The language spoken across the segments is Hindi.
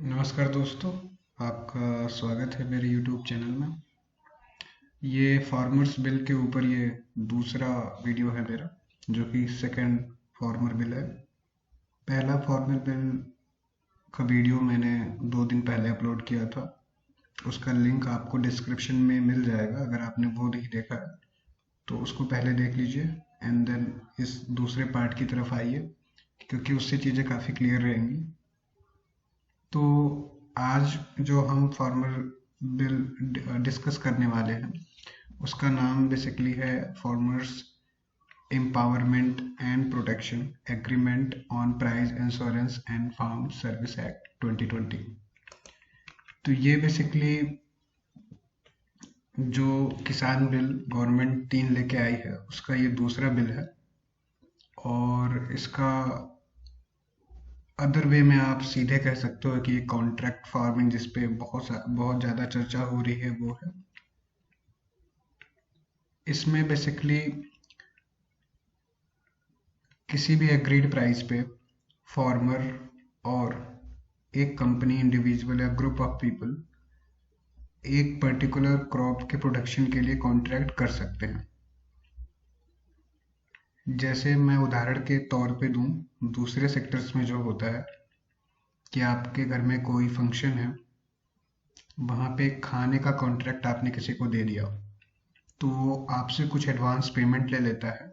नमस्कार दोस्तों। आपका स्वागत है मेरे YouTube चैनल में। ये फार्मर्स बिल के ऊपर ये दूसरा वीडियो है मेरा, जो कि सेकंड फार्मर बिल है। पहला फार्मर बिल का वीडियो मैंने 2 दिन पहले अपलोड किया था। उसका लिंक आपको डिस्क्रिप्शन में मिल जाएगा। अगर आपने वो नहीं देखा है तो उसको पहले देख लीजिए एंड देन इस दूसरे पार्ट की तरफ आइए, क्योंकि उससे चीज़ें काफ़ी क्लियर रहेंगी। तो आज जो हम फार्मर बिल डिस्कस करने वाले हैं उसका नाम बेसिकली है farmers empowerment and protection agreement on price insurance and farm service act 2020। तो ये बेसिकली जो किसान बिल गवर्नमेंट 3 लेके आई है उसका ये दूसरा बिल है। और इसका अदर वे में आप सीधे कह सकते हो कि कॉन्ट्रैक्ट फार्मिंग, जिसपे बहुत ज़्यादा चर्चा हो रही है, वो है। इसमें बेसिकली किसी भी एग्रीड प्राइस पे फार्मर और एक कंपनी, इंडिविजुअल या ग्रुप ऑफ पीपल एक पर्टिकुलर क्रॉप के प्रोडक्शन के लिए कॉन्ट्रैक्ट कर सकते हैं। जैसे मैं उदाहरण के तौर पे दूं, दूसरे सेक्टर्स में जो होता है कि आपके घर में कोई फंक्शन है, वहाँ पे खाने का कॉन्ट्रैक्ट आपने किसी को दे दिया, तो वो आपसे कुछ एडवांस पेमेंट ले लेता है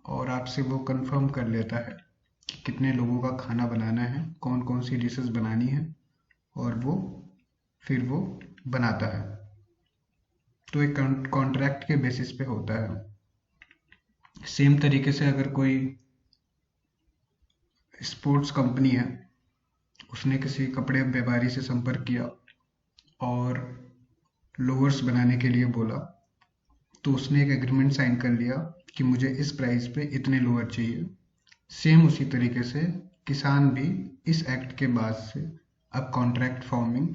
और आपसे वो कंफर्म कर लेता है कि कितने लोगों का खाना बनाना है, कौन कौन सी डिशेस बनानी है, और वो फिर वो बनाता है। तो एक कॉन्ट्रैक्ट के बेसिस पे होता है। सेम तरीके से अगर कोई स्पोर्ट्स कंपनी है, उसने किसी कपड़े व्यापारी से संपर्क किया और लोअर्स बनाने के लिए बोला, तो उसने एक एग्रीमेंट साइन कर लिया कि मुझे इस प्राइस पे इतने लोअर चाहिए। सेम उसी तरीके से किसान भी इस एक्ट के बाद से अब कॉन्ट्रैक्ट फार्मिंग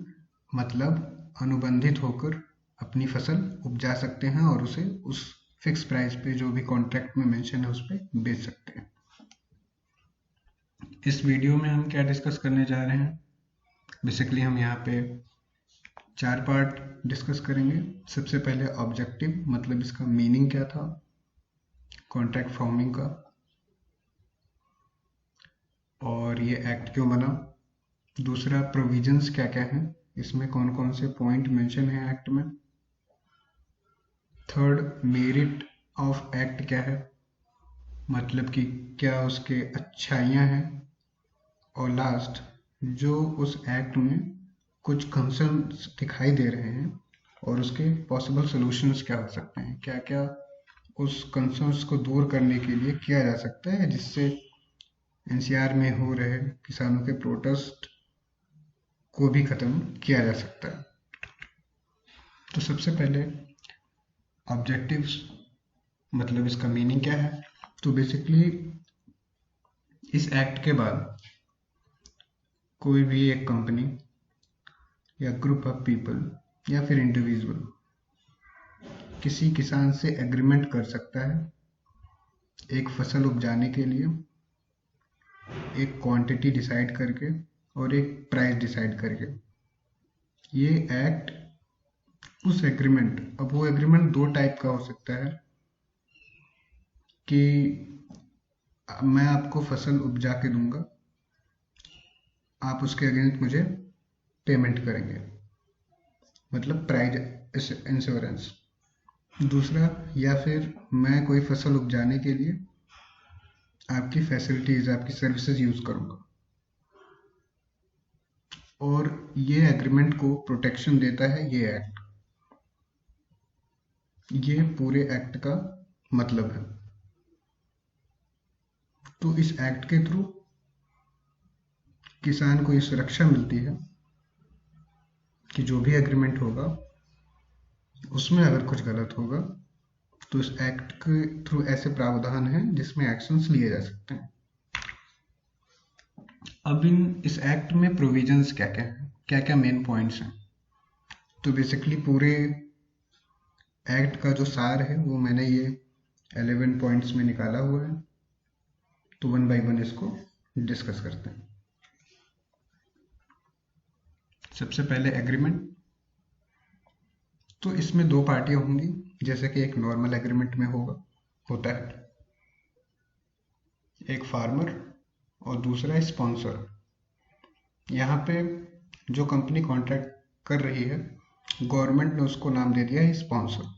मतलब अनुबंधित होकर अपनी फसल उपजा सकते हैं और उसे उस फिक्स प्राइस पे जो भी कॉन्ट्रैक्ट में मेंशन है उस पे बेच सकते हैं। इस वीडियो में हम क्या डिस्कस करने जा रहे हैं, बेसिकली हम यहाँ पे 4 पार्ट डिस्कस करेंगे। सबसे पहले ऑब्जेक्टिव, मतलब इसका मीनिंग क्या था कॉन्ट्रैक्ट फार्मिंग का, और ये एक्ट क्यों बना। दूसरा, प्रोविजंस क्या क्या हैं, इसमें कौन कौन से पॉइंट मेंशन है एक्ट में। थर्ड, मेरिट ऑफ एक्ट क्या है, मतलब कि क्या उसके अच्छाइयाँ हैं। और लास्ट, जो उस एक्ट में कुछ कंसर्न्स दिखाई दे रहे हैं और उसके पॉसिबल सॉल्यूशंस क्या हो सकते हैं, क्या क्या उस कंसर्न्स को दूर करने के लिए किया जा सकता है, जिससे एनसीआर में हो रहे किसानों के प्रोटेस्ट को भी खत्म किया जा सकता है। तो सबसे पहले ऑब्जेक्टिव्स, मतलब इसका मीनिंग क्या है। तो बेसिकली इस एक्ट के बाद कोई भी एक कंपनी या ग्रुप ऑफ पीपल या फिर इंडिविजुअल किसी किसान से एग्रीमेंट कर सकता है एक फसल उपजाने के लिए, एक क्वांटिटी डिसाइड करके और एक प्राइस डिसाइड करके। ये एक्ट उस एग्रीमेंट, अब वो एग्रीमेंट 2 टाइप का हो सकता है कि मैं आपको फसल उपजा के दूंगा, आप उसके अगेंस्ट मुझे पेमेंट करेंगे, मतलब प्राइस इंश्योरेंस। दूसरा, या फिर मैं कोई फसल उपजाने के लिए आपकी फैसिलिटीज, आपकी सर्विसेज यूज करूंगा। और ये एग्रीमेंट को प्रोटेक्शन देता है ये एक्ट। ये पूरे एक्ट का मतलब है। तो इस एक्ट के थ्रू किसान को ये सुरक्षा मिलती है कि जो भी एग्रीमेंट होगा उसमें अगर कुछ गलत होगा तो इस एक्ट के थ्रू ऐसे प्रावधान हैं जिसमें एक्शंस लिए जा सकते हैं। अब इस एक्ट में प्रोविजंस क्या क्या हैं, क्या क्या मेन पॉइंट्स हैं। तो बेसिकली पूरे एक्ट का जो सार है वो मैंने ये 11 पॉइंट्स में निकाला हुआ है। तो 1 बाय 1 इसको डिस्कस करते हैं। सबसे पहले एग्रीमेंट। तो इसमें दो पार्टियां होंगी, जैसे कि एक नॉर्मल एग्रीमेंट में होता है, एक फार्मर और दूसरा स्पॉन्सर। यहाँ पे जो कंपनी कॉन्ट्रैक्ट कर रही है, गवर्नमेंट ने उसको नाम दे दिया है स्पॉन्सर।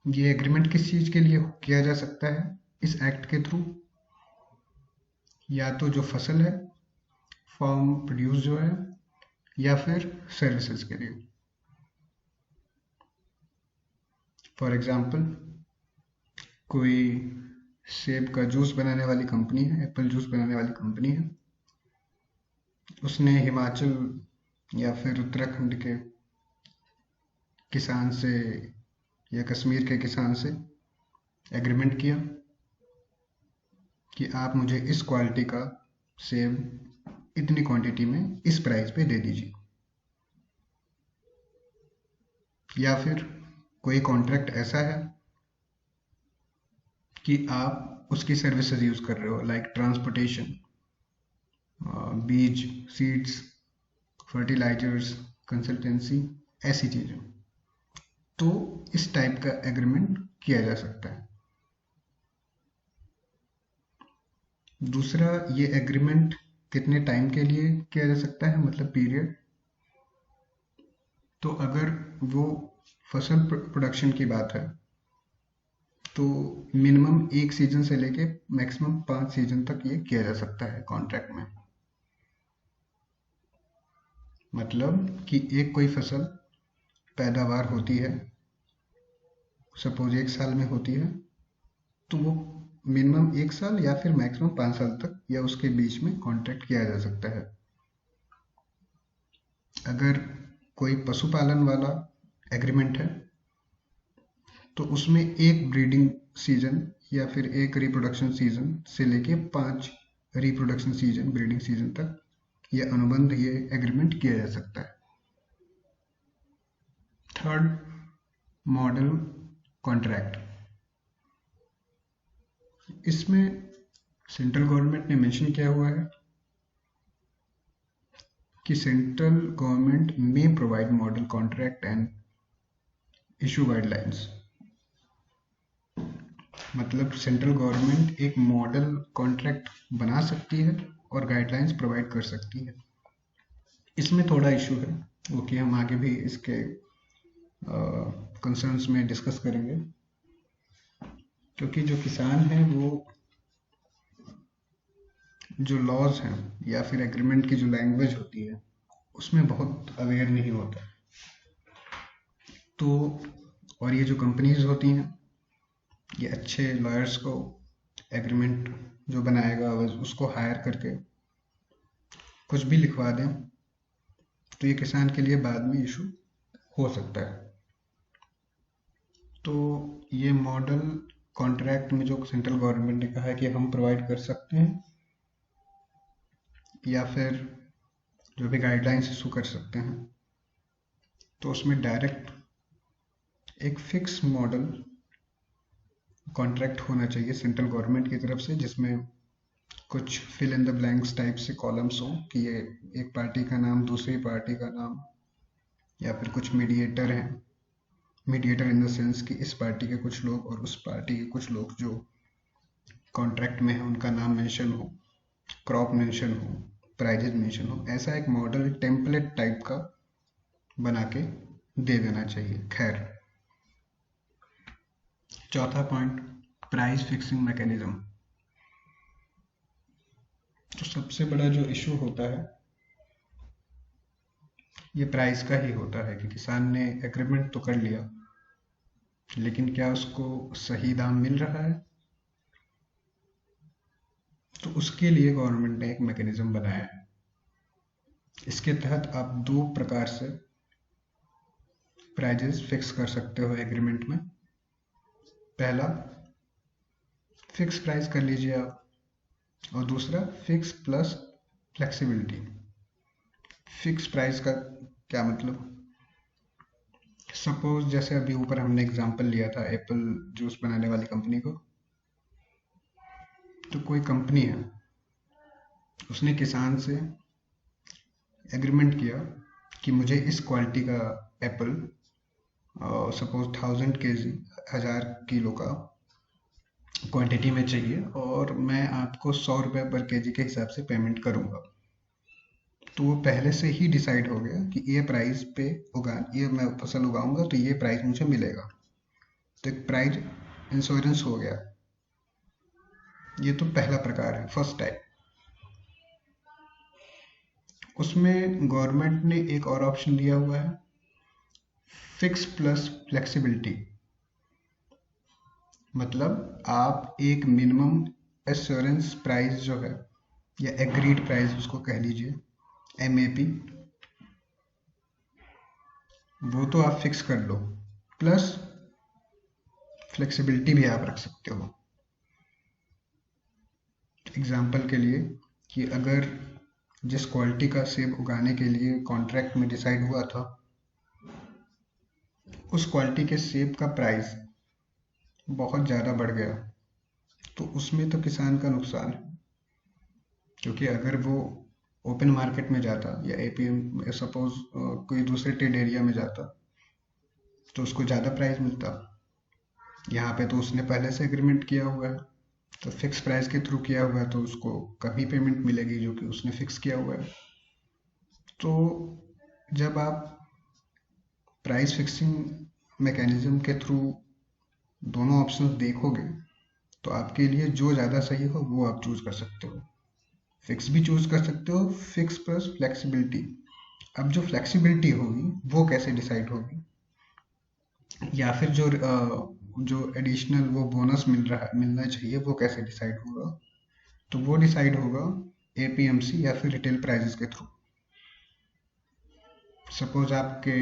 ये एग्रीमेंट किस चीज़ के लिए किया जा सकता है इस एक्ट के थ्रू? या तो जो फसल है, फार्म प्रोड्यूस जो है, या फिर सर्विसेज के लिए। फॉर एग्जांपल, कोई सेब का जूस बनाने वाली कंपनी है, एप्पल जूस बनाने वाली कंपनी है, उसने हिमाचल या फिर उत्तराखंड के किसान से या कश्मीर के किसान से एग्रीमेंट किया कि आप मुझे इस क्वालिटी का सेब इतनी क्वांटिटी में इस प्राइस पे दे दीजिए। या फिर कोई कॉन्ट्रैक्ट ऐसा है कि आप उसकी सर्विसेज यूज़ कर रहे हो, लाइक ट्रांसपोर्टेशन, बीज, सीड्स, फर्टिलाइजर्स, कंसल्टेंसी, ऐसी चीज़ें। तो इस टाइप का एग्रीमेंट किया जा सकता है। दूसरा, ये एग्रीमेंट कितने टाइम के लिए किया जा सकता है, मतलब पीरियड। तो अगर वो फसल प्रोडक्शन की बात है तो मिनिमम 1 सीजन से लेके मैक्सिमम 5 सीजन तक ये किया जा सकता है कॉन्ट्रैक्ट में। मतलब कि एक कोई फसल पैदावार होती है, सपोज 1 साल में होती है, तो वो मिनिमम 1 साल या फिर मैक्सिमम 5 साल तक या उसके बीच में कॉन्ट्रैक्ट किया जा सकता है। अगर कोई पशुपालन वाला एग्रीमेंट है तो उसमें एक ब्रीडिंग सीजन या फिर एक रिप्रोडक्शन सीजन से लेके 5 रिप्रोडक्शन सीजन, ब्रीडिंग सीजन तक ये अनुबंध, ये एग्रीमेंट किया जा सकता है। Third, model contract. इसमें सेंट्रल गवर्नमेंट ने मेंशन किया हुआ है कि central government may provide model contract and issue guidelines. मतलब सेंट्रल गवर्नमेंट एक मॉडल कॉन्ट्रैक्ट बना सकती है और गाइडलाइंस प्रोवाइड कर सकती है। इसमें थोड़ा इशू है, वो कि हम आगे भी इसके कंसर्न्स में डिस्कस करेंगे, क्योंकि जो किसान हैं वो जो लॉज हैं या फिर एग्रीमेंट की जो लैंग्वेज होती है उसमें बहुत अवेयर नहीं होता। तो और ये जो कंपनीज होती हैं, ये अच्छे लॉयर्स को एग्रीमेंट जो बनाएगा उसको हायर करके कुछ भी लिखवा दें, तो ये किसान के लिए बाद में इशू हो सकता है। तो ये मॉडल कॉन्ट्रैक्ट में जो सेंट्रल गवर्नमेंट ने कहा है कि हम प्रोवाइड कर सकते हैं, या फिर जो भी गाइडलाइंस इशू कर सकते हैं, तो उसमें डायरेक्ट एक फिक्स मॉडल कॉन्ट्रैक्ट होना चाहिए सेंट्रल गवर्नमेंट की तरफ से, जिसमें कुछ fill in the blanks type से कॉलम्स हों कि ये एक पार्टी का नाम, दूसरी पार्टी का नाम, या फिर कुछ मीडिएटर हैं, मीडिएटर इन द सेंस कि इस पार्टी के कुछ लोग और उस पार्टी के कुछ लोग जो कॉन्ट्रैक्ट में है उनका नाम मेंशन हो, क्रॉप मेंशन हो, प्राइजेज मेंशन हो। ऐसा एक मॉडल टेम्पलेट टाइप का बना के दे देना चाहिए। खैर, चौथा पॉइंट, प्राइस फिक्सिंग मैकेनिज्म। तो सबसे बड़ा जो इशू होता है ये प्राइस का ही होता है कि किसान ने एग्रीमेंट तो कर लिया, लेकिन क्या उसको सही दाम मिल रहा है। तो उसके लिए गवर्नमेंट ने एक मैकेनिज्म बनाया है। इसके तहत आप 2 प्रकार से प्राइजेस फिक्स कर सकते हो एग्रीमेंट में। पहला, फिक्स प्राइस कर लीजिए आप, और दूसरा fix plus flexibility. Fix price का क्या मतलब, सपोज जैसे अभी ऊपर हमने एग्जांपल लिया था एप्पल जूस बनाने वाली कंपनी को। तो कोई कंपनी है, उसने किसान से एग्रीमेंट किया कि मुझे इस क्वालिटी का एप्पल सपोज 1000 kg 1000 किलो का क्वांटिटी में चाहिए और मैं आपको 100 रुपये पर केजी के हिसाब से पेमेंट करूँगा। तो वो पहले से ही डिसाइड हो गया कि ये प्राइस पे ये मैं फसल उगाऊंगा तो ये प्राइस मुझे मिलेगा। तो एक प्राइस इंश्योरेंस हो गया। ये तो पहला प्रकार है, फर्स्ट टाइप। उसमें गवर्नमेंट ने एक और ऑप्शन दिया हुआ है, फिक्स प्लस फ्लेक्सिबिलिटी। मतलब आप एक मिनिमम एश्योरेंस प्राइस जो है या एग्रीड प्राइस उसको कह लीजिए, MAP, वो तो आप फिक्स कर लो, प्लस फ्लेक्सिबिलिटी भी आप रख सकते हो। एग्जाम्पल के लिए कि अगर जिस क्वालिटी का सेब उगाने के लिए कॉन्ट्रैक्ट में डिसाइड हुआ था, उस क्वालिटी के सेब का प्राइस बहुत ज़्यादा बढ़ गया, तो उसमें तो किसान का नुकसान है। क्योंकि अगर वो ओपन मार्केट में जाता या APM सपोज कोई दूसरे ट्रेड एरिया में जाता तो उसको ज़्यादा प्राइस मिलता। यहाँ पे तो उसने पहले से एग्रीमेंट किया हुआ है, तो फिक्स प्राइस के थ्रू किया हुआ है, तो उसको कभी पेमेंट मिलेगी जो कि उसने फिक्स किया हुआ है। तो जब आप प्राइस फिक्सिंग मैकेनिज्म के थ्रू दोनों ऑप्शन देखोगे तो आपके लिए जो ज़्यादा सही हो वो आप चूज कर सकते हो। फिक्स भी चूज कर सकते हो, फिक्स प्लस फ्लेक्सिबिलिटी। अब जो फ्लेक्सिबिलिटी होगी वो कैसे डिसाइड होगी, या फिर जो एडिशनल वो बोनस मिलना चाहिए वो कैसे डिसाइड होगा, तो वो डिसाइड होगा APMC या फिर रिटेल प्राइजेस के थ्रू। सपोज आपके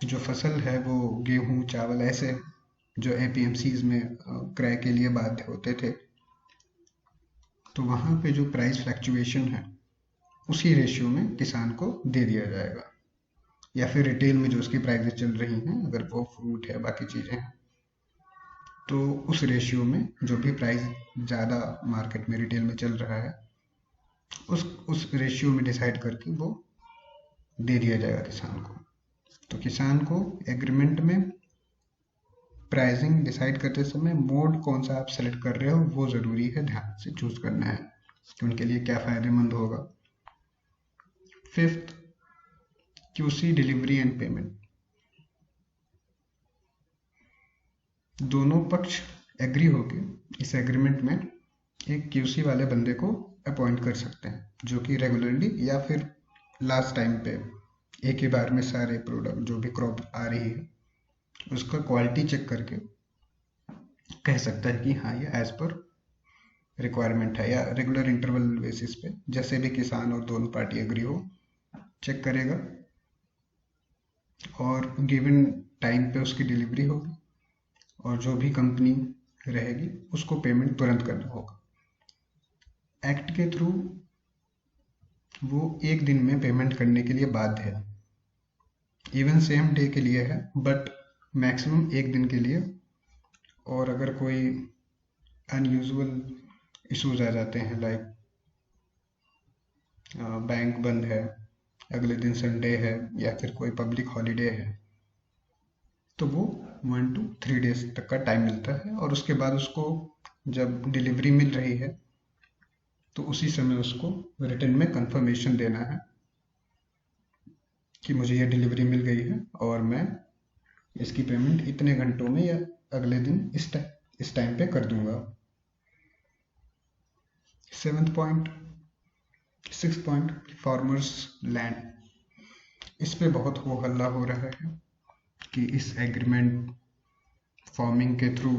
जो फसल है वो गेहूं, चावल, ऐसे जो APMCs में क्रय के लिए बाध्य होते थे, तो वहाँ पे जो प्राइस फ्लैक्चुएशन है उसी रेशियो में किसान को दे दिया जाएगा। या फिर रिटेल में जो उसकी प्राइसेस चल रही हैं, अगर वो फ्रूट है बाकी चीज़ें हैं, तो उस रेशियो में जो भी प्राइस ज़्यादा मार्केट में रिटेल में चल रहा है उस रेशियो में डिसाइड करके वो दे दिया जाएगा किसान को। तो किसान को एग्रीमेंट में प्राइसिंग डिसाइड करते समय मोड कौन सा आप सेलेक्ट कर रहे हो वो ज़रूरी है, ध्यान से चूज करना है कि उनके लिए क्या फ़ायदेमंद होगा। Fifth, QC delivery and payment. दोनों पक्ष एग्री होके इस एग्रीमेंट में एक QC वाले बंदे को अपॉइंट कर सकते हैं, जो कि रेगुलरली या फिर लास्ट टाइम पे एक ही बार में सारे प्रोडक्ट जो भी क्रॉप आ रही है उसका क्वालिटी चेक करके कह सकता है कि हाँ ये एज पर रिक्वायरमेंट है, या रेगुलर इंटरवल बेसिस पे जैसे भी किसान और दोनों पार्टी एग्री हो चेक करेगा और गिवन टाइम पे उसकी डिलीवरी होगी और जो भी कंपनी रहेगी उसको पेमेंट तुरंत करना होगा। एक्ट के थ्रू वो एक दिन में पेमेंट करने के लिए बाध्य है, इवन सेम डे के लिए है बट मैक्सिमम एक दिन के लिए। और अगर कोई अनयूजुअल इश्यूज आ जाते हैं, लाइक बैंक बंद है, अगले दिन संडे है या फिर कोई पब्लिक हॉलीडे है, तो वो 1 to 3 डेज तक का टाइम मिलता है। और उसके बाद उसको जब डिलीवरी मिल रही है तो उसी समय उसको रिटर्न में कंफर्मेशन देना है कि मुझे ये डिलीवरी मिल गई है और मैं इसकी पेमेंट इतने घंटों में या अगले दिन इस टाइम पे कर दूंगा। 6th point, farmers land. इस पे बहुत हो हल्ला हो रहा है कि इस एग्रीमेंट फार्मिंग के थ्रू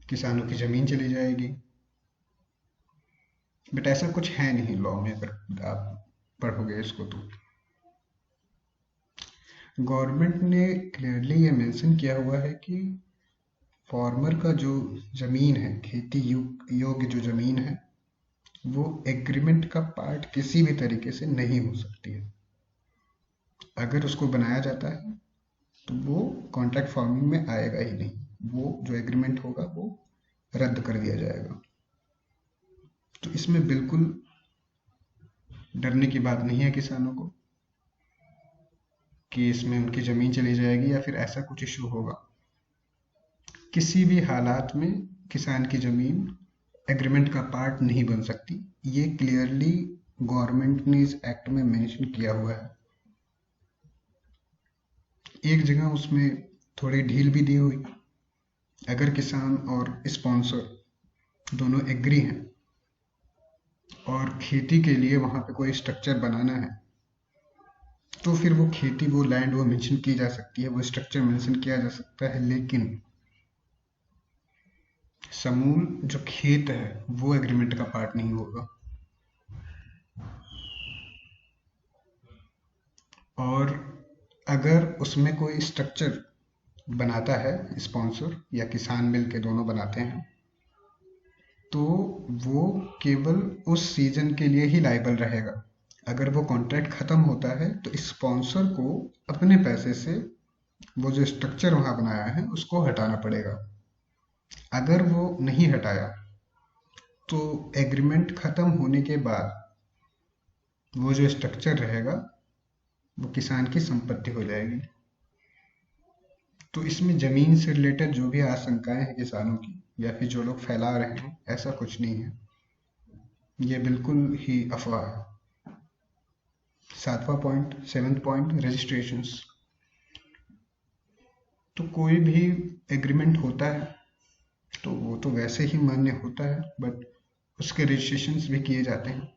किसानों की जमीन चली जाएगी, बट ऐसा कुछ है नहीं लॉ में। अगर आप पढ़ोगे इसको तो गवर्नमेंट ने क्लियरली ये मेंशन किया हुआ है कि फार्मर का जो जमीन है, खेती योग्य जो जमीन है, वो एग्रीमेंट का पार्ट किसी भी तरीके से नहीं हो सकती है। अगर उसको बनाया जाता है तो वो कॉन्ट्रैक्ट फार्मिंग में आएगा ही नहीं, वो जो एग्रीमेंट होगा वो रद्द कर दिया जाएगा। तो इसमें बिल्कुल डरने की बात नहीं है किसानों को कि इसमें उनकी ज़मीन चली जाएगी या फिर ऐसा कुछ इशू होगा। किसी भी हालात में किसान की ज़मीन एग्रीमेंट का पार्ट नहीं बन सकती। ये क्लियरली गवर्नमेंट ने इस एक्ट में मेंशन किया हुआ है। एक जगह उसमें थोड़ी ढील भी दी हुई, अगर किसान और स्पॉन्सर दोनों एग्री हैं और खेती के लिए वहाँ पे कोई स्ट्रक्चर बनाना है, तो फिर वो खेती, वो लैंड वो मेंशन की जा सकती है, वो स्ट्रक्चर मेंशन किया जा सकता है, लेकिन समूल जो खेत है वो एग्रीमेंट का पार्ट नहीं होगा। और अगर उसमें कोई स्ट्रक्चर बनाता है स्पॉन्सर या किसान मिल के दोनों बनाते हैं, तो वो केवल उस सीजन के लिए ही लायबल रहेगा। अगर वो कॉन्ट्रैक्ट खत्म होता है तो स्पॉन्सर को अपने पैसे से वो जो स्ट्रक्चर वहां बनाया है उसको हटाना पड़ेगा। अगर वो नहीं हटाया तो एग्रीमेंट खत्म होने के बाद वो जो स्ट्रक्चर रहेगा वो किसान की संपत्ति हो जाएगी। तो इसमें जमीन से रिलेटेड जो भी आशंकाएं हैं किसानों की या फिर जो लोग फैला रहे हैं, ऐसा कुछ नहीं है, ये बिल्कुल ही अफवाह है। 7वां पॉइंट, 7th पॉइंट, रजिस्ट्रेशंस। तो कोई भी एग्रीमेंट होता है तो वो तो वैसे ही मान्य होता है, बट उसके रजिस्ट्रेशंस भी किए जाते हैं।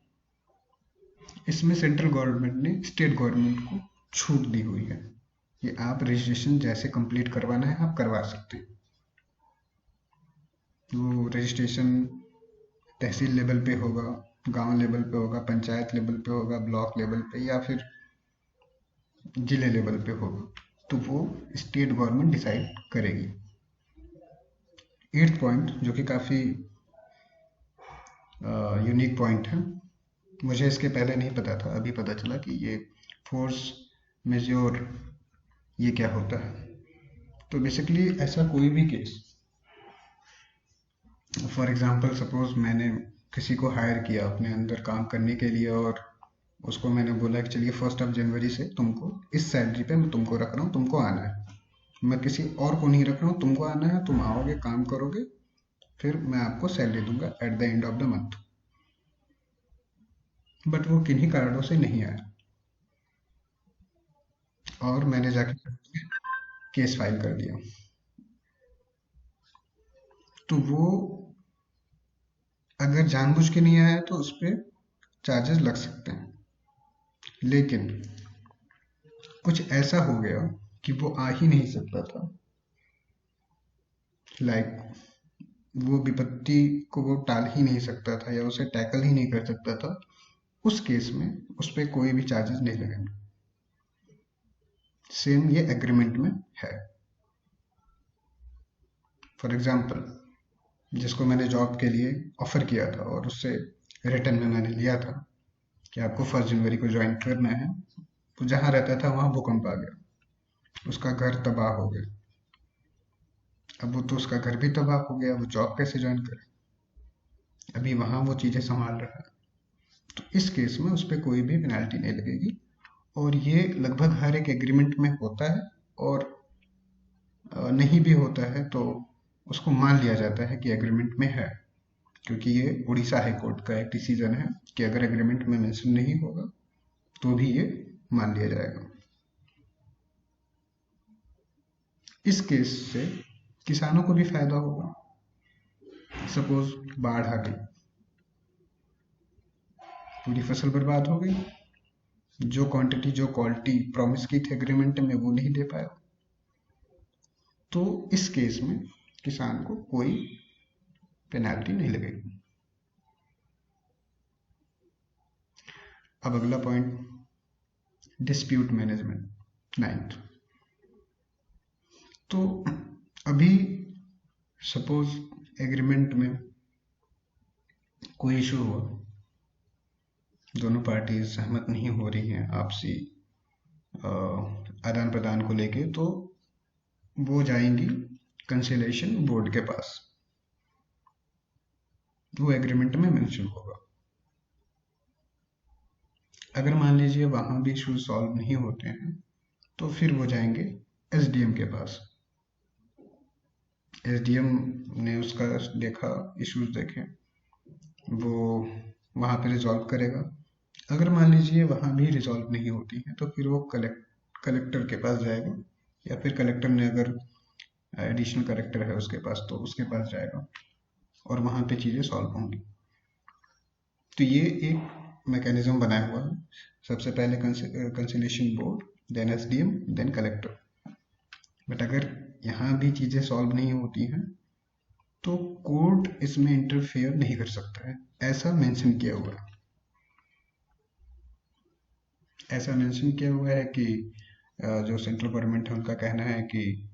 इसमें सेंट्रल गवर्नमेंट ने स्टेट गवर्नमेंट को छूट दी हुई है कि आप रजिस्ट्रेशन जैसे कंप्लीट करवाना है आप करवा सकते हैं। वो रजिस्ट्रेशन तहसील लेवल पे होगा, गांव लेवल पे होगा, पंचायत लेवल पे होगा, ब्लॉक लेवल पे या फिर जिले लेवल पे होगा, तो वो स्टेट गवर्नमेंट डिसाइड करेगी। 8th पॉइंट, जो कि काफ़ी यूनिक पॉइंट है, मुझे इसके पहले नहीं पता था, अभी पता चला कि ये फोर्स मेजोर ये क्या होता है। तो बेसिकली ऐसा कोई भी केस, फॉर एग्जांपल सपोज मैंने किसी को हायर किया अपने अंदर काम करने के लिए और उसको मैंने बोला कि चलिए 1 जनवरी से तुमको इस सैलरी पे मैं तुमको रख रहा हूँ, तुमको आना है, मैं किसी और को नहीं रख रहा हूँ, तुमको आना है, तुम आओगे, काम करोगे, फिर मैं आपको सैलरी दूंगा at the end of the month. But वो किन्हीं कारणों से नहीं आया और मैंने जाके केस फाइल कर दिया, तो वो अगर जानबूझ के नहीं आया तो उस पर चार्जेस लग सकते हैं। लेकिन कुछ ऐसा हो गया कि वो आ ही नहीं सकता था, लाइक वो विपत्ति को वो टाल ही नहीं सकता था या उसे टैकल ही नहीं कर सकता था, उस केस में उस पर कोई भी चार्जेस नहीं लगेंगे। सेम ये एग्रीमेंट में है। फॉर एग्जाम्पल, जिसको मैंने जॉब के लिए ऑफर किया था और उससे रिटर्न में मैंने लिया था कि आपको 1 जनवरी को ज्वाइन करना है, वो जहाँ रहता था वहाँ भूकंप आ गया, उसका घर तबाह हो गया। अब वो तो उसका घर भी तबाह हो गया, वो जॉब कैसे ज्वाइन करे, अभी वहाँ वो चीज़ें संभाल रहा है। तो इस केस में उस पर कोई भी पेनल्टी नहीं लगेगी और ये लगभग हर एक एग्रीमेंट में होता है। और नहीं भी होता है तो उसको मान लिया जाता है कि एग्रीमेंट में है, क्योंकि ये उड़ीसा हाई कोर्ट का एक डिसीजन है कि अगर एग्रीमेंट में मेंशन नहीं होगा तो भी ये मान लिया जाएगा। इस केस से किसानों को भी फायदा होगा। सपोज बाढ़ आ गई, पूरी फसल बर्बाद हो गई, जो क्वांटिटी जो क्वालिटी प्रॉमिस की थी एग्रीमेंट में वो नहीं दे पाया, तो इस केस में किसान को कोई पेनल्टी नहीं लगेगी। अब अगला पॉइंट, डिस्प्यूट मैनेजमेंट, 9th। तो अभी सपोज एग्रीमेंट में कोई इशू हुआ, दोनों पार्टी सहमत नहीं हो रही हैं आपसी आदान प्रदान को लेके, तो वो जाएंगी कंसिलेशन बोर्ड के पास, वो एग्रीमेंट में मेंशन होगा। अगर मान लीजिए वहाँ भी इश्यूज सॉल्व नहीं होते हैं तो फिर वो जाएंगे एसडीएम के पास। एसडीएम ने उसका देखा, इश्यूज देखे, वो वहाँ पे रिजॉल्व करेगा। अगर मान लीजिए वहाँ भी रिजॉल्व नहीं होती है तो फिर वो कलेक्टर के पास जाएगा, या फिर कलेक्टर ने अगर एडिशनल कलेक्टर है उसके पास तो उसके पास जाएगा और वहाँ पे चीज़ें सॉल्व होंगी। तो ये एक मैकेनिज्म बनाया हुआ है, सबसे पहले conciliation board, then SDM, then collector. But अगर यहाँ भी चीज़ें सॉल्व नहीं होती हैं तो कोर्ट इसमें इंटरफेयर नहीं कर सकता है, ऐसा मेंशन किया हुआ है। ऐसा मेंशन किया हुआ है कि जो सेंट्रल गवर्नमेंट है उनका कहना है कि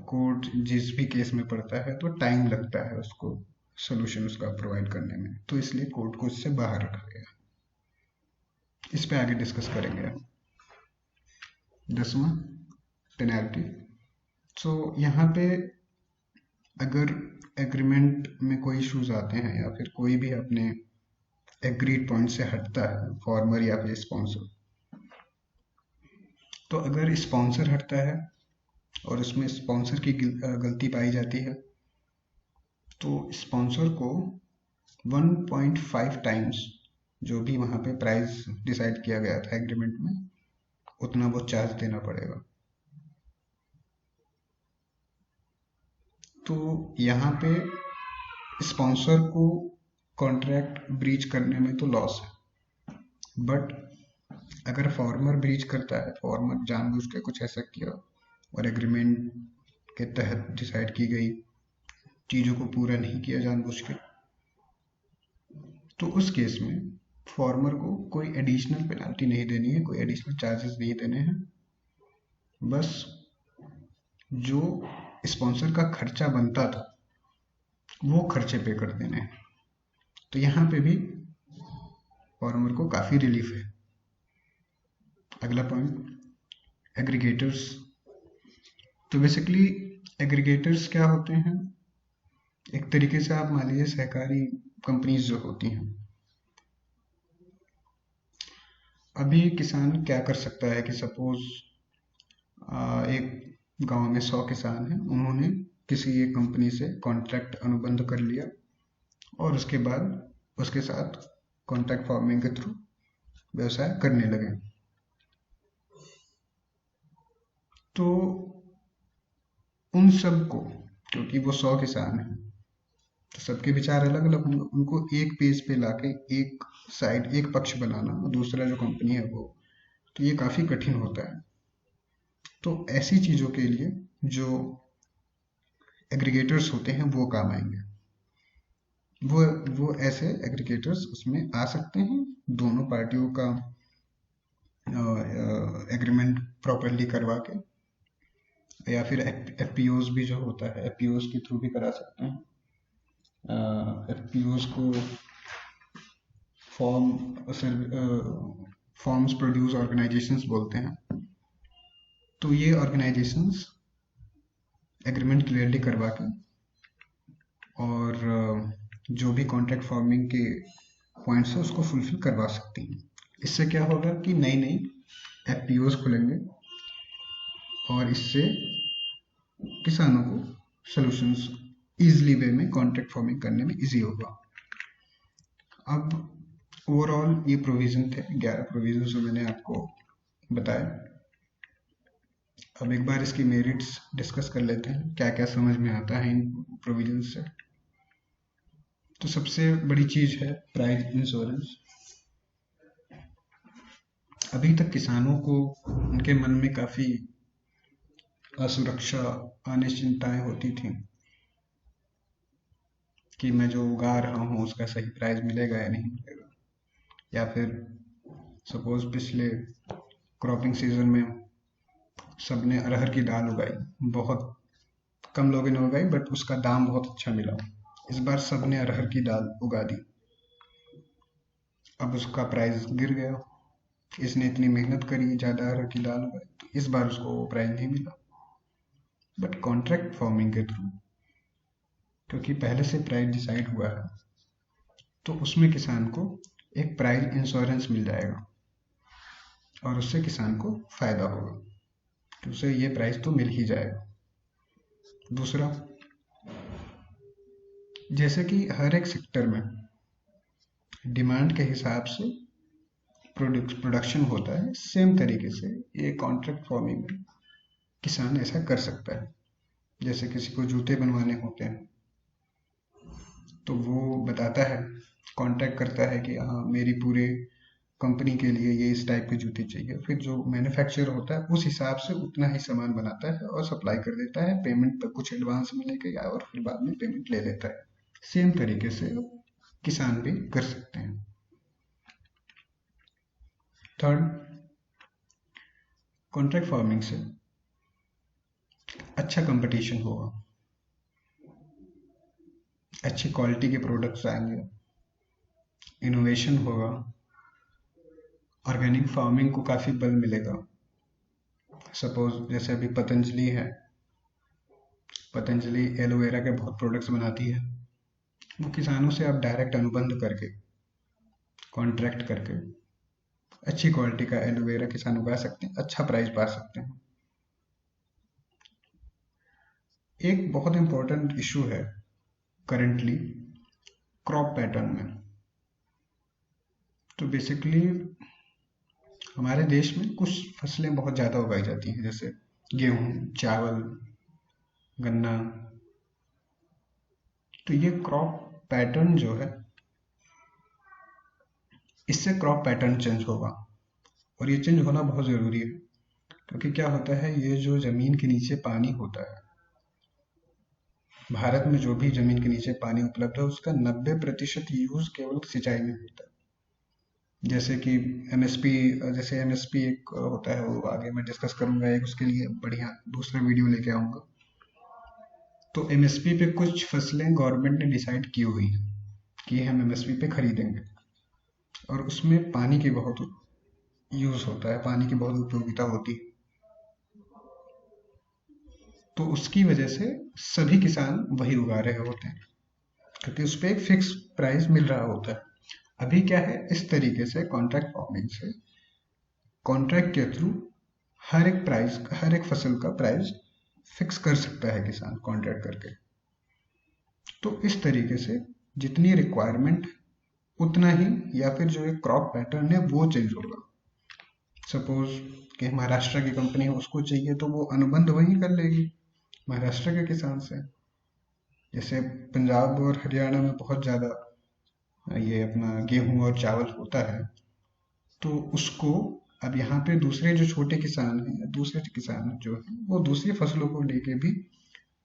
कोर्ट जिस भी केस में पड़ता है तो टाइम लगता है उसको सोल्यूशन उसका प्रोवाइड करने में, तो इसलिए कोर्ट को इससे बाहर रखा गया। इस पे आगे डिस्कस करेंगे। 10वां, पेनल्टी। सो यहाँ पे अगर एग्रीमेंट में कोई इश्यूज आते हैं या फिर कोई भी अपने एग्रीड पॉइंट से हटता है, फॉर्मर या फिर स्पॉन्सर, तो अगर स्पॉन्सर हटता है और उसमें स्पॉन्सर की गलती पाई जाती है तो स्पॉन्सर को 1.5 टाइम्स जो भी वहाँ पे प्राइस डिसाइड किया गया था एग्रीमेंट में उतना वो चार्ज देना पड़ेगा। तो यहाँ पे स्पॉन्सर को कॉन्ट्रैक्ट ब्रीच करने में तो लॉस है, बट अगर फॉर्मर ब्रीच करता है, फॉर्मर जानबूझ के कुछ ऐसा किया और एग्रीमेंट के तहत डिसाइड की गई चीज़ों को पूरा नहीं किया जानबूझ के, तो उस केस में फॉर्मर को कोई एडिशनल पेनल्टी नहीं देनी है, कोई एडिशनल चार्जेस नहीं देने हैं, बस जो स्पॉन्सर का खर्चा बनता था वो खर्चे पे कर देने हैं। तो यहाँ पे भी फॉर्मर को काफ़ी रिलीफ है। अगला पॉइंट, एग्रीगेटर्स। तो बेसिकली एग्रीगेटर्स क्या होते हैं, एक तरीके से आप मान लीजिए सहकारी कंपनीज जो होती हैं। अभी किसान क्या कर सकता है कि सपोज एक गांव में 100 किसान हैं, उन्होंने किसी एक कंपनी से कॉन्ट्रैक्ट अनुबंध कर लिया और उसके बाद उसके साथ कॉन्ट्रैक्ट फार्मिंग के थ्रू व्यवसाय करने लगे। तो उन सबको, क्योंकि वो 100 किसान हैं तो सबके विचार अलग अलग होंगे, उनको एक पेज पे लाके एक साइड, एक पक्ष बनाना, दूसरा जो कंपनी है वो, तो ये काफ़ी कठिन होता है। तो ऐसी चीज़ों के लिए जो एग्रीगेटर्स होते हैं वो काम आएंगे। वो ऐसे एग्रीगेटर्स उसमें आ सकते हैं, दोनों पार्टियों का एग्रीमेंट प्रॉपरली करवा के, या फिर एफपीओज भी जो होता है एफपीओज के थ्रू भी करा सकते हैं। एफपीओज को फॉर्म्स प्रोड्यूस ऑर्गेनाइजेशंस बोलते हैं। तो ये ऑर्गेनाइजेशंस एग्रीमेंट क्लियरली करवा के और जो भी कॉन्ट्रैक्ट फार्मिंग के पॉइंट्स है उसको फुलफिल करवा सकती हैं। इससे क्या होगा कि नई नई एफपीओज खुलेंगे और इससे किसानों को सॉल्यूशंस इजीली वे में कॉन्ट्रैक्ट फार्मिंग करने में इजी होगा। अब ओवरऑल ये प्रोविजन थे, 11 प्रोविजन जो मैंने आपको बताया। अब एक बार इसकी मेरिट्स डिस्कस कर लेते हैं, क्या क्या समझ में आता है इन प्रोविजन से। तो सबसे बड़ी चीज है प्राइस इंश्योरेंस। अभी तक किसानों को उनके मन में काफी असुरक्षा, अनिश्चितताएं होती थी कि मैं जो उगा रहा हूँ उसका सही प्राइस मिलेगा या नहीं मिलेगा, या फिर सपोज पिछले क्रॉपिंग सीजन में सबने अरहर की दाल उगाई, बहुत कम लोगों ने उगाई बट उसका दाम बहुत अच्छा मिला। इस बार सबने अरहर की दाल उगा दी, अब उसका प्राइस गिर गया, इसने इतनी मेहनत करी, ज़्यादा अरहर की दाल उगाई, तो इस बार उसको प्राइस नहीं मिला। बट कॉन्ट्रैक्ट फार्मिंग के थ्रू, क्योंकि पहले से प्राइस डिसाइड हुआ है, तो उसमें किसान को एक प्राइस इंश्योरेंस मिल जाएगा और उससे किसान को फायदा होगा, तो उसे ये प्राइस तो मिल ही जाएगा। दूसरा, जैसे कि हर एक सेक्टर में डिमांड के हिसाब से प्रोडक्शन होता है, सेम तरीके से ये कॉन्ट्रैक्ट फार्मिंग में किसान ऐसा कर सकता है। जैसे किसी को जूते बनवाने होते हैं तो वो बताता है, कॉन्टैक्ट करता है कि हाँ मेरी पूरे कंपनी के लिए ये इस टाइप के जूते चाहिए, फिर जो मैन्युफैक्चरर होता है उस हिसाब से उतना ही सामान बनाता है और सप्लाई कर देता है, पेमेंट पर कुछ एडवांस में लेके या और फिर बाद में पेमेंट ले लेता है। सेम तरीके से किसान भी कर सकते हैं। थर्ड, कॉन्ट्रैक्ट फार्मिंग से अच्छा कंपटीशन होगा, अच्छी क्वालिटी के प्रोडक्ट्स आएंगे, इनोवेशन होगा, ऑर्गेनिक फार्मिंग को काफ़ी बल मिलेगा। सपोज जैसे अभी पतंजलि है, पतंजलि एलोवेरा के बहुत प्रोडक्ट्स बनाती है, वो किसानों से आप डायरेक्ट अनुबंध करके, कॉन्ट्रैक्ट करके अच्छी क्वालिटी का एलोवेरा किसान उगा सकते हैं, अच्छा प्राइस पा सकते हैं। एक बहुत इंपॉर्टेंट इशू है करेंटली क्रॉप पैटर्न में। तो बेसिकली हमारे देश में कुछ फसलें बहुत ज़्यादा उगाई जाती हैं, जैसे गेहूँ, चावल, गन्ना। तो ये क्रॉप पैटर्न जो है, इससे क्रॉप पैटर्न चेंज होगा और ये चेंज होना बहुत ज़रूरी है, क्योंकि क्या होता है, ये जो ज़मीन के नीचे पानी होता है, भारत में जो भी ज़मीन के नीचे पानी उपलब्ध है उसका 90% यूज़ केवल सिंचाई में होता है। जैसे कि एमएसपी, जैसे एमएसपी एक होता है, वो आगे मैं डिस्कस करूंगा, एक उसके लिए बढ़िया दूसरा वीडियो लेके आऊंगा। तो एमएसपी पे कुछ फसलें गवर्नमेंट ने डिसाइड की हुई हैं कि हम एमएसपी पे खरीदेंगे, और उसमें पानी की बहुत यूज़ होता है, पानी की बहुत उपयोगिता होती है। तो उसकी वजह से सभी किसान वही उगा रहे होते हैं, क्योंकि उस पर एक फिक्स प्राइस मिल रहा होता है। अभी क्या है, इस तरीके से कॉन्ट्रैक्ट फार्मिंग से, कॉन्ट्रैक्ट के थ्रू हर एक फसल का प्राइस फिक्स कर सकता है किसान कॉन्ट्रैक्ट करके। तो इस तरीके से जितनी रिक्वायरमेंट उतना ही, या फिर जो एक क्रॉप पैटर्न है वो चेंज होगा। सपोज कि महाराष्ट्र की कंपनी है, उसको चाहिए तो वो अनुबंध वही कर लेगी महाराष्ट्र के किसान से। जैसे पंजाब और हरियाणा में बहुत ज़्यादा ये अपना गेहूं और चावल होता है, तो उसको अब यहाँ पे दूसरे जो छोटे किसान हैं, दूसरे किसान जो हैं, वो दूसरी फसलों को लेके भी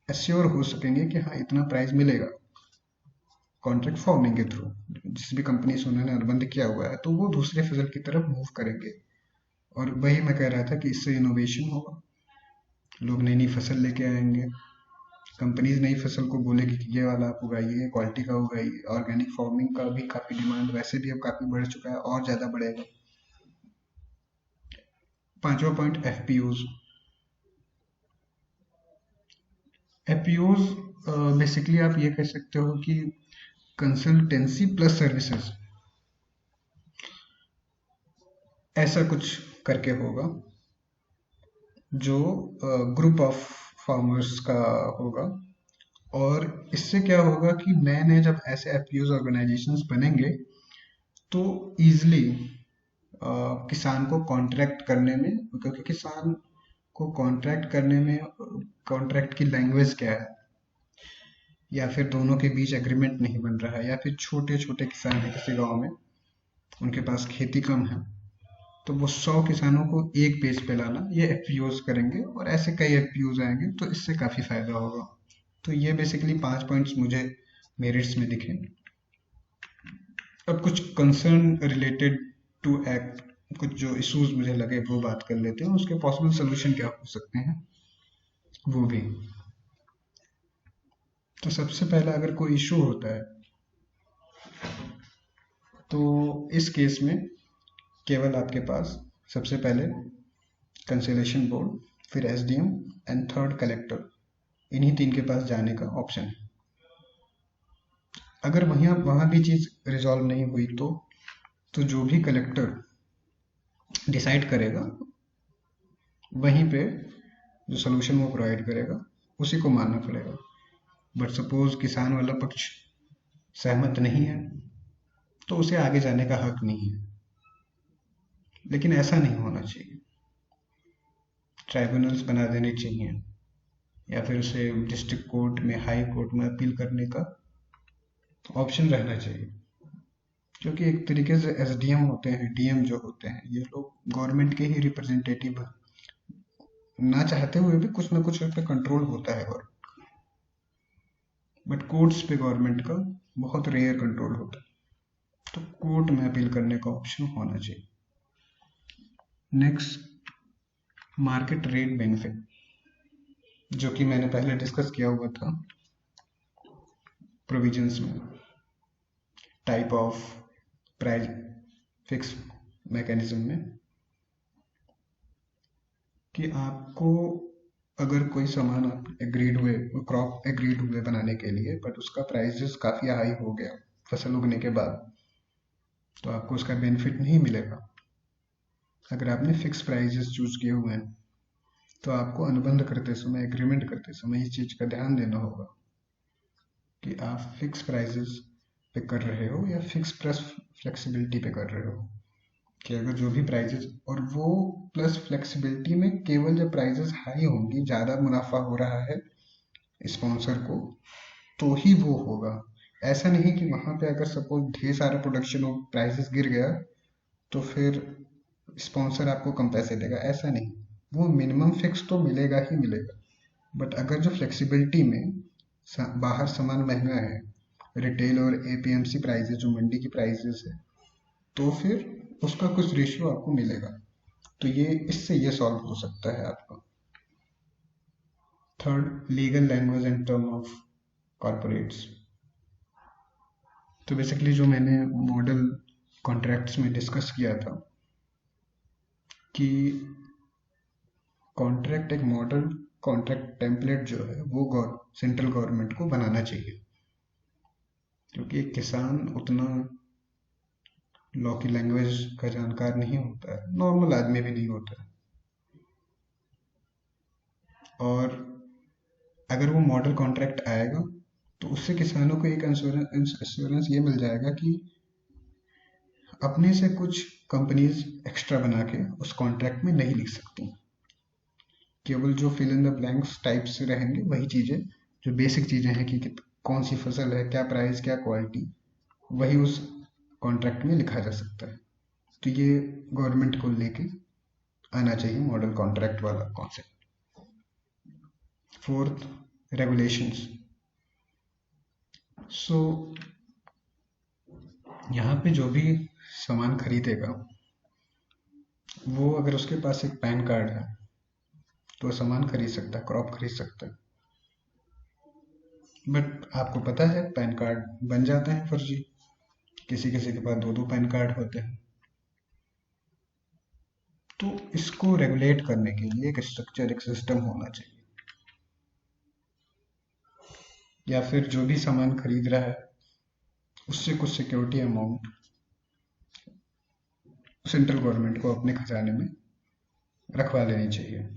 एश्योर हो सकेंगे कि हाँ इतना प्राइस मिलेगा कॉन्ट्रैक्ट फार्मिंग के थ्रू। जिस भी कंपनी से उन्होंने अनुबंध किया हुआ है, तो वो दूसरे फसल की तरफ मूव करेंगे। और वही मैं कह रहा था कि इससे इनोवेशन होगा, लोग नई नई फसल लेके आएंगे, कंपनीज नई फसल को बोलेगी कि ये वाला आप उगाइए, क्वालिटी का उगाइए। ऑर्गेनिक फार्मिंग का भी काफ़ी डिमांड वैसे भी अब काफ़ी बढ़ चुका है और ज़्यादा बढ़ेगा। पांचवा पॉइंट, एफपीओज। एफपीओज बेसिकली आप ये कह सकते हो कि कंसल्टेंसी प्लस सर्विसेज, ऐसा कुछ करके होगा, जो ग्रुप ऑफ फार्मर्स का होगा। और इससे क्या होगा कि नए नए जब ऐसे एफपीओज ऑर्गेनाइजेशंस बनेंगे, तो ईजिली किसान को कॉन्ट्रैक्ट करने में, क्योंकि किसान को कॉन्ट्रैक्ट करने में कॉन्ट्रैक्ट की लैंग्वेज क्या है, या फिर दोनों के बीच एग्रीमेंट नहीं बन रहा है, या फिर छोटे छोटे किसान हैं किसी गांव में, उनके पास खेती कम है, तो वो 100 किसानों को एक पेज पे लाना, ये एफपीओज करेंगे और ऐसे कई एफपीओज आएंगे, तो इससे काफ़ी फायदा होगा। तो ये बेसिकली 5 पॉइंट्स मुझे मेरिट्स में दिखे। अब कुछ कंसर्न रिलेटेड टू एक्ट, कुछ जो इश्यूज मुझे लगे वो बात कर लेते हैं, उसके पॉसिबल सोल्यूशन क्या हो सकते हैं वो भी। तो सबसे पहला, अगर कोई इशू होता है तो इस केस में केवल आपके पास सबसे पहले कंसलेशन बोर्ड, फिर एसडीएम एंड थर्ड कलेक्टर, इन्हीं तीन के पास जाने का ऑप्शन है। अगर वहाँ भी चीज़ रिजॉल्व नहीं हुई तो तो जो भी कलेक्टर डिसाइड करेगा वहीं पे जो सोल्यूशन वो प्रोवाइड करेगा उसी को मानना पड़ेगा। बट सपोज किसान वाला पक्ष सहमत नहीं है तो उसे आगे जाने का हक नहीं है। लेकिन ऐसा नहीं होना चाहिए। ट्राइब्यूनल्स बना देने चाहिए या फिर उसे डिस्ट्रिक्ट कोर्ट में, हाई कोर्ट में अपील करने का ऑप्शन रहना चाहिए। क्योंकि एक तरीके से एसडीएम होते हैं, डीएम जो होते हैं, ये लोग गवर्नमेंट के ही रिप्रेजेंटेटिव हैं। ना चाहते हुए भी कुछ ना कुछ पे कंट्रोल होता है और बट कोर्ट्स पे गवर्नमेंट का बहुत रेयर कंट्रोल होता है। तो कोर्ट में अपील करने का ऑप्शन होना चाहिए। नेक्स्ट, मार्केट रेट बेनिफिट, जो कि मैंने पहले डिस्कस किया हुआ था प्रोविजंस में। Type of price fix mechanism में कि आपको अगर कोई सामान आप एग्रीड हुए, क्रॉप एग्रीड हुए बनाने के लिए, बट उसका प्राइसेस काफ़ी हाई हो गया फसल उगने के बाद, तो आपको उसका बेनिफिट नहीं मिलेगा। अगर आपने फिक्स प्राइसेस चूज किए हुए हैं तो आपको अनुबंध करते समय, एग्रीमेंट करते समय इस चीज़ का ध्यान देना होगा कि आप फिक्स प्राइसेस पे कर रहे हो या फिक्स प्लस फ्लेक्सिबिलिटी पे कर रहे हो। कि अगर जो भी प्राइजेस, और वो प्लस फ्लेक्सिबिलिटी में केवल जब प्राइजेस हाई होंगी, ज़्यादा मुनाफा हो रहा है स्पॉन्सर को, तो ही वो होगा। ऐसा नहीं कि वहाँ पे अगर सपोज ढेर सारा प्रोडक्शन हो, प्राइसेस गिर गया, तो फिर स्पॉन्सर आपको कम पैसे देगा, ऐसा नहीं। वो मिनिमम फिक्स तो मिलेगा ही मिलेगा। बट अगर जो फ्लेक्सिबिलिटी में बाहर सामान महंगा है, रिटेल और एपीएमसी प्राइसेस जो मंडी की प्राइसेस है, तो फिर उसका कुछ रेशियो आपको मिलेगा। तो ये इससे ये सॉल्व हो सकता है आपका। Third, legal language and term of corporates. तो बेसिकली जो मैंने मॉडल कॉन्ट्रैक्ट्स में डिस्कस किया था कि कॉन्ट्रैक्ट, एक मॉडल कॉन्ट्रैक्ट टेम्पलेट जो है वो सेंट्रल गवर्नमेंट को बनाना चाहिए। क्योंकि एक किसान उतना लॉ की लैंग्वेज का जानकार नहीं होता है, नॉर्मल आदमी भी नहीं होता है। और अगर वो मॉडल कॉन्ट्रैक्ट आएगा तो उससे किसानों को एक एश्योरेंस ये मिल जाएगा कि अपने से कुछ कंपनीज एक्स्ट्रा बना के उस कॉन्ट्रैक्ट में नहीं लिख सकती। केवल जो fill in the blanks type से रहेंगे, वही चीज़ें जो बेसिक चीज़ें हैं कि कौन सी फसल है, क्या प्राइस, क्या क्वालिटी, वही उस कॉन्ट्रैक्ट में लिखा जा सकता है। तो ये गवर्नमेंट को लेके आना चाहिए मॉडल कॉन्ट्रैक्ट वाला कॉन्सेप्ट। Fourth, regulations. सो यहाँ पे जो भी सामान खरीदेगा, वो अगर उसके पास एक पैन कार्ड है तो वो सामान खरीद सकता है, क्रॉप खरीद सकता है। बट आपको पता है पैन कार्ड बन जाते हैं फर्जी, किसी किसी के पास दो दो पैन कार्ड होते हैं। तो इसको रेगुलेट करने के लिए एक स्ट्रक्चर, एक सिस्टम होना चाहिए। या फिर जो भी सामान खरीद रहा है उससे कुछ सिक्योरिटी अमाउंट सेंट्रल गवर्नमेंट को अपने खजाने में रखवा लेनी चाहिए।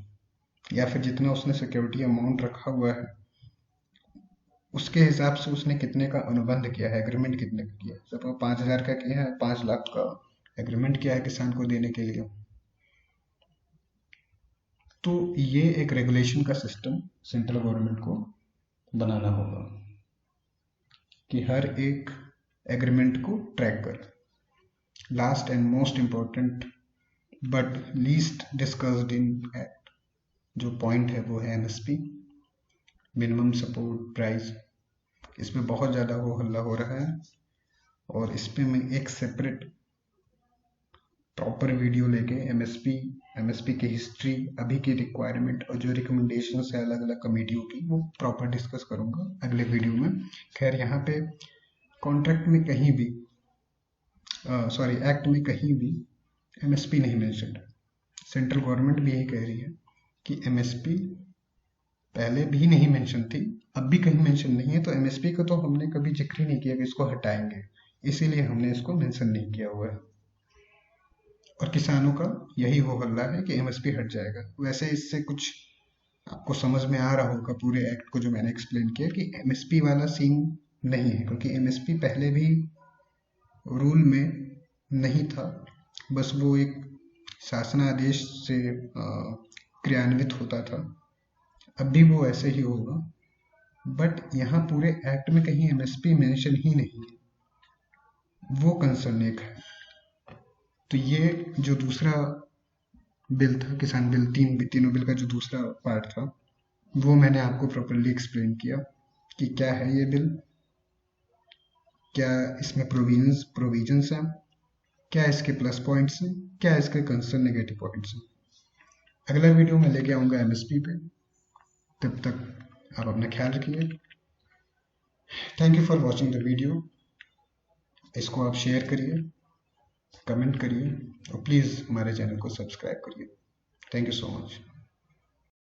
या फिर जितना उसने सिक्योरिटी अमाउंट रखा हुआ है उसके हिसाब से उसने कितने का अनुबंध किया है, एग्रीमेंट कितने का किया है। सपोज 5,000 का किया है, 5 लाख का एग्रीमेंट किया है किसान को देने के लिए। तो ये एक रेगुलेशन का सिस्टम सेंट्रल गवर्नमेंट को बनाना होगा कि हर एक एग्रीमेंट को ट्रैक करे। Last and most important but least discussed in act जो पॉइंट है वो है एमएसपी, मिनिमम सपोर्ट प्राइस। इसमें बहुत ज़्यादा हो हल्ला हो रहा है और इस पर मैं एक सेपरेट प्रॉपर वीडियो लेके एमएसपी की हिस्ट्री, अभी की रिक्वायरमेंट और जो रिकमेंडेशन है अलग अलग कमेटियों की, वो प्रॉपर डिस्कस करूंगा अगले वीडियो में। खैर, यहाँ पे कॉन्ट्रैक्ट में कहीं भी, सॉरी, एक्ट में कहीं भी एमएसपी नहीं मेंशन है। सेंट्रल गवर्नमेंट भी यही कह रही है कि एमएसपी पहले भी नहीं मेंशन थी, अब भी कहीं मेंशन नहीं है। तो एमएसपी को तो हमने कभी जिक्र ही नहीं किया कि इसको हटाएंगे, इसीलिए हमने इसको मेंशन नहीं किया हुआ है। और किसानों का यही हो हल्ला है कि एमएसपी हट जाएगा। वैसे इससे कुछ आपको समझ में आ रहा होगा पूरे एक्ट को जो मैंने एक्सप्लेन किया कि एमएसपी वाला सीन नहीं है, क्योंकि एमएसपी पहले भी रूल में नहीं था, बस वो एक शासनादेश से क्रियान्वित होता था। अब भी वो ऐसे ही होगा, बट यहाँ पूरे एक्ट में कहीं एमएसपी मेंशन ही नहीं है, वो कंसर्न एक है। तो ये जो दूसरा बिल था, किसान बिल, तीनों बिल का जो दूसरा पार्ट था, वो मैंने आपको प्रॉपर्ली एक्सप्लेन किया कि क्या है ये बिल, क्या इसमें प्रोविजंस हैं, क्या इसके प्लस पॉइंट्स हैं, क्या इसके कंसर्न नेगेटिव पॉइंट्स हैं। अगला वीडियो मैं लेके आऊँगा एमएसपी पे। तब तक आप अपना ख्याल रखिए। Thank you for watching the video. इसको आप शेयर करिए, कमेंट करिए और प्लीज़ हमारे चैनल को सब्सक्राइब करिए। Thank you so much.